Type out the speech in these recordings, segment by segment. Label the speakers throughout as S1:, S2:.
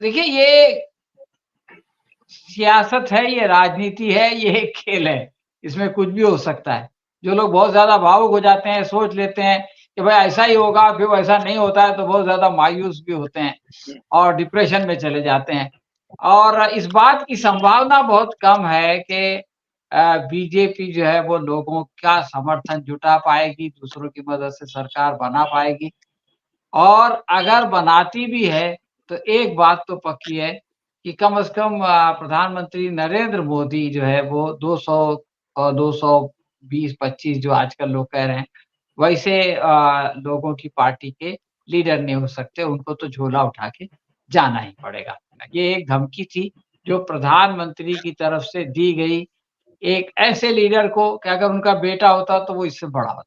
S1: देखिए, ये सियासत है, ये राजनीति है, ये एक खेल है। इसमें कुछ भी हो सकता है। जो लोग बहुत ज़्यादा भावुक हो जाते हैं, सोच लेते हैं कि भाई ऐसा ही होगा, फिर वैसा नहीं होता है तो बहुत ज़्यादा मायूस भी होते हैं और डिप्रेशन में चले जाते हैं। और इस बात की संभावना बहुत कम है कि बीजेपी जो है वो लोगों का समर्थन जुटा पाएगी, दूसरों की मदद से सरकार बना पाएगी। और अगर बनाती भी है, तो एक बात तो पक्की है कि कम से कम प्रधानमंत्री नरेंद्र मोदी जो है वो 200 220-25 जो आजकल लोग कह रहे हैं, वैसे लोगों की पार्टी के लीडर नहीं हो सकते, उनको तो झोला उठा के जाना ही पड़ेगा। ये एक धमकी थी जो प्रधानमंत्री की तरफ से दी गई एक ऐसे लीडर को कि अगर उनका बेटा होता तो वो इससे बड़ा होता।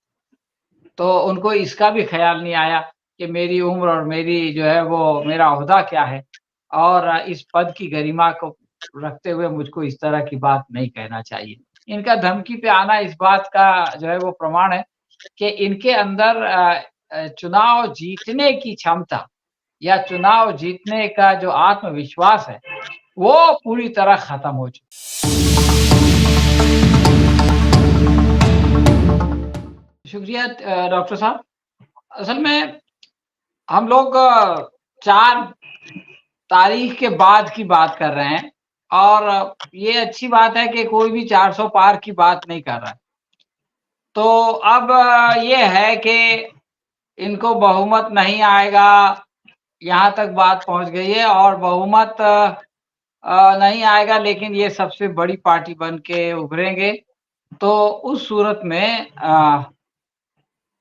S1: तो उनको इसका भी ख़्याल नहीं आया कि मेरी उम्र और मेरी जो है वो मेरा ओहदा क्या है और इस पद की गरिमा को रखते हुए मुझको इस तरह की बात नहीं कहना चाहिए। इनका धमकी पे आना इस बात का जो है वो प्रमाण है कि इनके अंदर चुनाव जीतने की क्षमता या चुनाव जीतने का जो आत्मविश्वास है, वो पूरी तरह ख़त्म हो शुक्रिया डॉक्टर साहब। असल में हम लोग 4 तारीख के बाद की बात कर रहे हैं और ये अच्छी बात है कि कोई भी 400 पार की बात नहीं कर रहा है। तो अब ये है कि इनको बहुमत नहीं आएगा, यहाँ तक बात पहुँच गई है और बहुमत नहीं आएगा लेकिन ये सबसे बड़ी पार्टी बन के उभरेंगे। तो उस सूरत में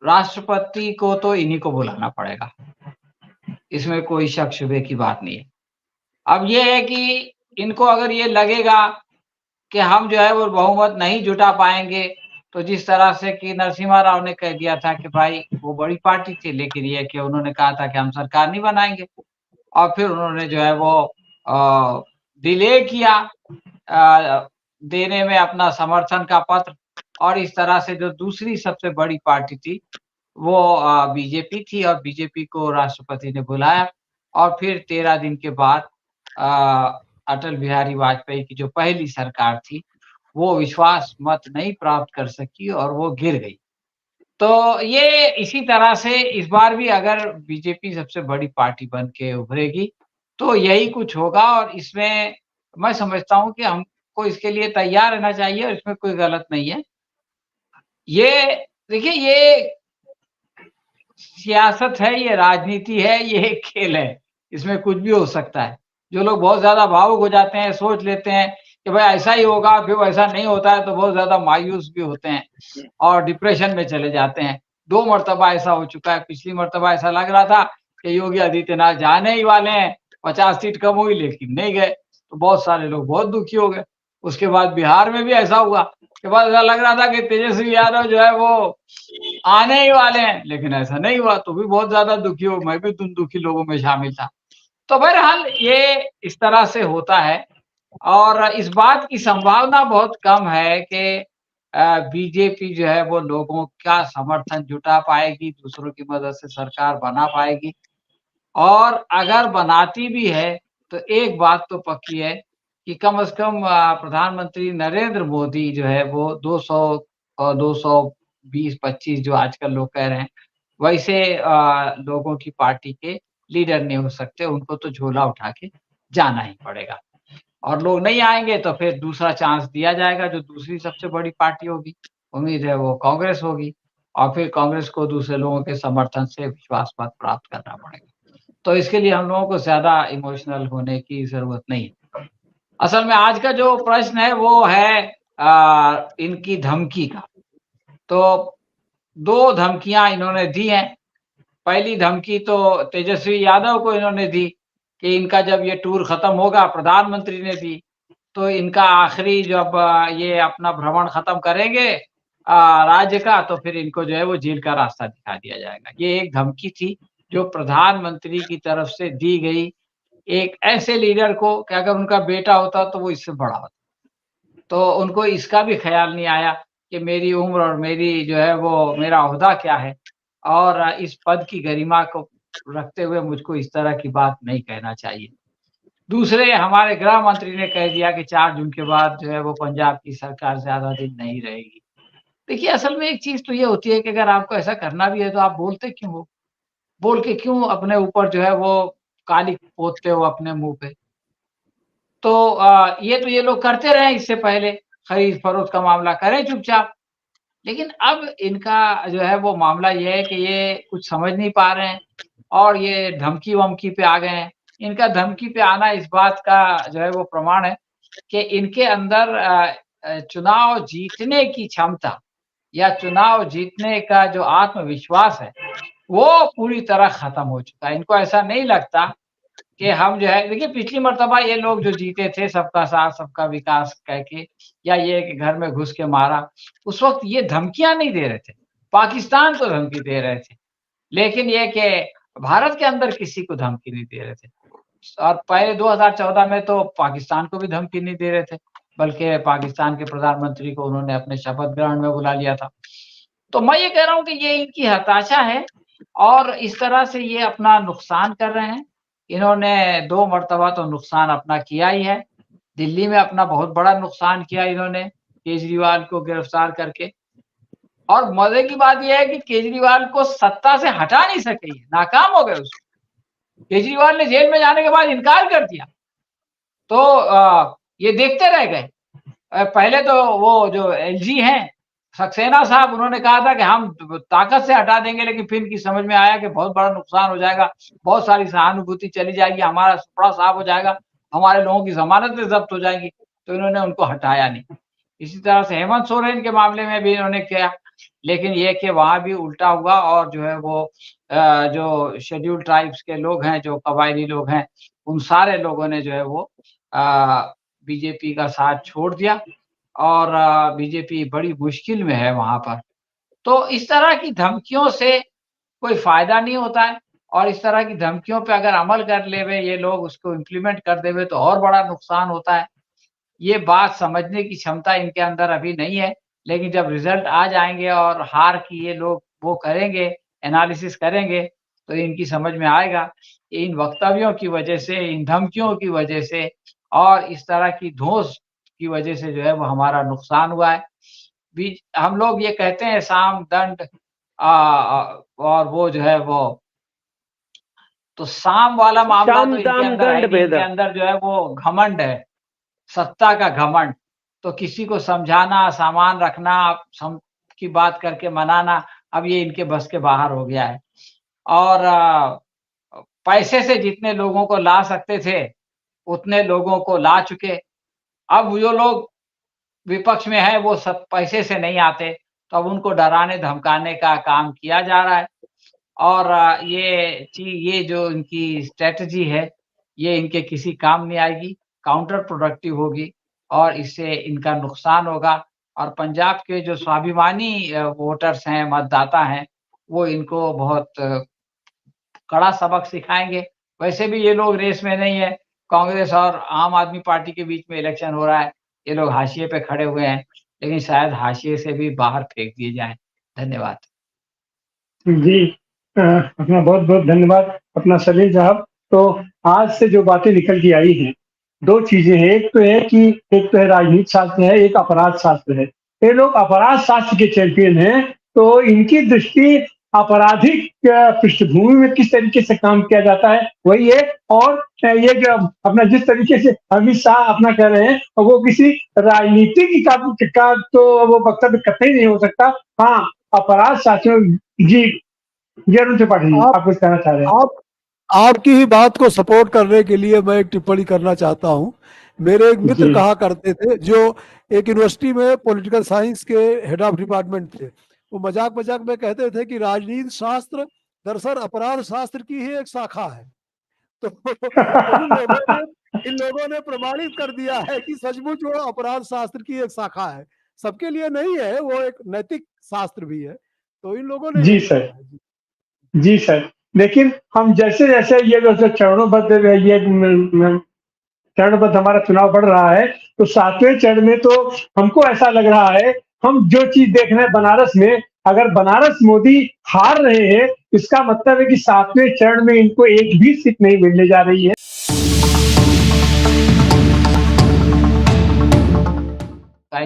S1: राष्ट्रपति को तो इन्हीं को बुलाना पड़ेगा, इसमें कोई शक-शुबे की बात नहीं है। अब ये है कि इनको अगर ये लगेगा कि हम जो है वो बहुमत नहीं जुटा पाएँगे, तो जिस तरह से कि नरसिम्हा राव ने कह दिया था कि भाई वो बड़ी पार्टी थी, लेकिन ये है कि उन्होंने कहा था कि हम सरकार नहीं बनाएँगे और फिर उन्होंने जो है वो डिले किया देने में अपना समर्थन का पत्र और इस तरह से जो दूसरी सबसे बड़ी पार्टी थी, वो बीजेपी थी और बीजेपी को राष्ट्रपति ने बुलाया और फिर 13 दिन के बाद अटल बिहारी वाजपेयी की जो पहली सरकार थी, वो विश्वास मत नहीं प्राप्त कर सकी और वो गिर गई। तो ये इसी तरह से इस बार भी अगर बीजेपी सबसे बड़ी पार्टी बन के उभरेगी, तो यही कुछ होगा और इसमें मैं समझता हूँ कि हमको इसके लिए तैयार रहना चाहिए और इसमें कोई गलत नहीं है। ये देखिए, ये सियासत है, ये राजनीति है, ये एक खेल है। इसमें कुछ भी हो सकता है। जो लोग बहुत ज़्यादा भावुक हो जाते हैं, सोच लेते हैं कि भाई ऐसा ही होगा, फिर वैसा नहीं होता है तो बहुत ज़्यादा मायूस भी होते हैं और डिप्रेशन में चले जाते हैं। 2 मर्तबा ऐसा हो चुका है, पिछली मर्तबा ऐसा लग रहा था कि योगी आदित्यनाथ जाने ही वाले हैं, 50 सीट कम हुई लेकिन नहीं गए, तो बहुत सारे लोग बहुत दुखी हो गए। उसके बाद बिहार में भी ऐसा हुआ कि बस ऐसा लग रहा था कि तेजस्वी यादव जो है वो आने ही वाले हैं, लेकिन ऐसा नहीं हुआ, तो भी बहुत ज़्यादा दुखी हो मैं भी उन दुखी लोगों में शामिल था। तो बहरहाल ये इस तरह से होता है और इस बात की संभावना बहुत कम है कि बीजेपी जो है वो लोगों का समर्थन जुटा पाएगी, दूसरों की मदद से सरकार बना पाएगी और अगर बनाती भी है, तो एक बात तो पक्की है कि कम से कम प्रधानमंत्री नरेंद्र मोदी जो है वो 200 220-25 जो आजकल लोग कह रहे हैं, वैसे लोगों की पार्टी के लीडर नहीं हो सकते, उनको तो झोला उठा के जाना ही पड़ेगा। और लोग नहीं आएँगे तो फिर दूसरा चांस दिया जाएगा जो दूसरी सबसे बड़ी पार्टी होगी। उम्मीद है वो कांग्रेस होगी और फिर कांग्रेस को दूसरे लोगों के समर्थन से विश्वास मत प्राप्त करना पड़ेगा। तो इसके लिए हम लोगों को ज़्यादा इमोशनल होने की ज़रूरत नहीं है। असल में आज का जो प्रश्न है वो है इनकी धमकी का। तो 2 धमकियाँ इन्होंने दी हैं। पहली धमकी तो तेजस्वी यादव को इन्होंने दी कि इनका जब ये टूर खत्म होगा प्रधानमंत्री ने दी, तो इनका आखिरी जब ये अपना भ्रमण खत्म करेंगे राज्य का तो फिर इनको जो है वो जेल का रास्ता दिखा दिया जाएगा। ये एक धमकी थी जो प्रधानमंत्री की तरफ से दी गई एक ऐसे लीडर को कि अगर उनका बेटा होता तो वो इससे बड़ा होता। तो उनको इसका भी ख़्याल नहीं आया कि मेरी उम्र और मेरी जो है वो मेरा ओहदा क्या है और इस पद की गरिमा को रखते हुए मुझको इस तरह की बात नहीं कहना चाहिए। दूसरे हमारे गृह मंत्री ने कह दिया कि 4 जून के बाद जो है वो पंजाब की सरकार ज़्यादा दिन नहीं रहेगी। देखिए, असल में एक चीज़ तो ये होती है कि अगर आपको ऐसा करना भी है तो आप बोलते क्यों हो? बोल के क्यों अपने ऊपर जो है वो काली पोतते हो अपने मुँह पे? तो ये तो ये लोग करते रहे इससे पहले, खरीद-फरोख्त का मामला करें चुपचाप। लेकिन अब इनका जो है वो मामला ये है कि ये कुछ समझ नहीं पा रहे हैं और ये धमकी-वमकी पे आ गए हैं। इनका धमकी पे आना इस बात का जो है वो प्रमाण है कि इनके अंदर चुनाव जीतने की क्षमता या चुनाव जीतने का जो आत्मविश्वास है, वो पूरी तरह खत्म हो चुका है। इनको ऐसा नहीं लगता कि हम जो है देखिए पिछली मर्तबा ये लोग जो जीते थे सबका साथ सबका विकास कह के या ये कि घर में घुस के मारा, उस वक़्त ये धमकियाँ नहीं दे रहे थे। पाकिस्तान को धमकी दे रहे थे। लेकिन ये कि भारत के अंदर किसी को धमकी नहीं दे रहे थे। और पहले 2014 में तो पाकिस्तान को भी धमकी नहीं दे रहे थे, बल्कि पाकिस्तान के प्रधानमंत्री को उन्होंने अपने शपथ ग्रहण में बुला लिया था। तो मैं ये कह रहा हूँ कि ये इनकी हताशा है और इस तरह से ये अपना नुकसान कर रहे हैं। इन्होंने 2 मर्तबा तो नुकसान अपना किया ही है। दिल्ली में अपना बहुत बड़ा नुकसान किया इन्होंने, केजरीवाल को गिरफ्तार करके। और मज़े की बात ये है कि केजरीवाल को सत्ता से हटा नहीं सके ये, नाकाम हो गए उसको। केजरीवाल ने जेल में जाने के बाद इनकार कर दिया। तो ये देखते रह गए। पहले तो वो जो एलजी हैं, सक्सेना साहब उन्होंने कहा था कि हम ताकत से हटा देंगे लेकिन फिर इनकी समझ में आया कि बहुत बड़ा नुकसान हो जाएगा, बहुत सारी सहानुभूति चली जाएगी, हमारा सुपड़ा साफ हो जाएगा, हमारे लोगों की ज़मानतें ज़ब्त हो जाएँगी, तो इन्होंने उनको हटाया नहीं। इसी तरह से हेमंत सोरेन के मामले में भी इन्होंने किया, लेकिन ये कि वहाँ भी उल्टा हुआ और जो है वो जो शेड्यूल्ड ट्राइब्स के लोग हैं, जो कबायली लोग हैं, उन सारे लोगों ने जो है वो बीजेपी का साथ छोड़ दिया और बीजेपी बड़ी मुश्किल में है वहाँ पर। तो इस तरह की धमकियों से कोई फ़ायदा नहीं होता है और इस तरह की धमकियों पे अगर अमल कर लेवे ये लोग उसको इम्प्लीमेंट कर देवे तो और बड़ा नुकसान होता है। ये बात समझने की क्षमता इनके अंदर अभी नहीं है, लेकिन जब रिज़ल्ट आ जाएँगे और हार की ये लोग वो करेंगे, एनालिसिस करेंगे, तो इनकी समझ में आएगा, इन वक्तव्यों की वजह से, इन धमकियों की वजह से और इस तरह की धौंस की वजह से जो है वो हमारा नुकसान हुआ है। हम लोग ये कहते हैं साम, दंड और वो जो है वो तो साम वाला मामला
S2: शाम
S1: तो इनके
S2: दाम
S1: अंदर है
S2: दंड
S1: नहीं, इनके
S2: भेद।
S1: अंदर जो है वो घमंड है। सत्ता का घमंड, तो किसी को समझाना, सामान रखना, सम की बात करके मनाना, अब ये इनके बस के बाहर हो गया है। और पैसे से जितने लोगों को ला सकते थे, उतने लोगों को ला चुके। अब जो लोग विपक्ष में हैं, वो सब पैसे से नहीं आते, तो अब उनको डराने-धमकाने का काम किया जा रहा है। और ये जो इनकी स्ट्रैटेजी है, ये इनके किसी काम नहीं आएगी, काउंटर प्रोडक्टिव होगी और इससे इनका नुकसान होगा और पंजाब के जो स्वाभिमानी वोटर्स हैं, मतदाता हैं, वो इनको बहुत कड़ा सबक सिखाएँगे। वैसे भी ये लोग रेस में नहीं है, कांग्रेस और आम आदमी पार्टी के बीच में इलेक्शन हो रहा है, ये लोग हाशिए पे खड़े हुए हैं, लेकिन शायद हाशिए से भी बाहर फेंक दिए जाएँ। धन्यवाद।
S3: जी अपना बहुत-बहुत धन्यवाद अपना सलीम साहब। तो आज से जो बातें निकल के आई हैं, 2 चीज़ें हैं। एक तो है राजनीति शास्त्र है, एक अपराध शास्त्र है। ये लोग अपराध शास्त्र के चैंपियन हैं, तो इनकी दृष्टि आपराधिक पृष्ठभूमि में किस तरीके से काम किया जाता है, वही है। और ये जो अपना जिस तरीके से अमित शाह अपना कह रहे हैं, वो किसी राजनीतिक का तो वो वक्तव्य कतई नहीं हो सकता। हाँ, अपराध शास्त्र जी, अरुण त्रिपाठी जी, आप कुछ कहना चाह रहे हैं?
S4: आपकी ही बात को सपोर्ट करने के लिए मैं एक टिप्पणी करना चाहता हूं। मेरे एक मित्र कहा करते थे, जो एक यूनिवर्सिटी में पॉलिटिकल साइंस के हेड ऑफ डिपार्टमेंट थे, वो मजाक मजाक में कहते थे कि राजनीति शास्त्र दरअसल अपराध शास्त्र की ही एक शाखा है। तो इन लोगों ने प्रमाणित कर दिया है कि सचमुच वो अपराध शास्त्र की एक शाखा है, सबके लिए नहीं है, वो एक नैतिक शास्त्र भी है। तो इन लोगों ने
S3: जी सर, जी सर। लेकिन हम जैसे-जैसे ये जो चरणों-बद्ध ये चरणबद्ध हमारा चुनाव बढ़ रहा है, तो 7वें चरण में तो हमको ऐसा लग रहा है, हम जो चीज़ देख रहे हैं बनारस में, अगर बनारस मोदी हार रहे हैं, इसका मतलब है कि 7वें चरण में इनको एक भी सीट नहीं मिलने जा रही है।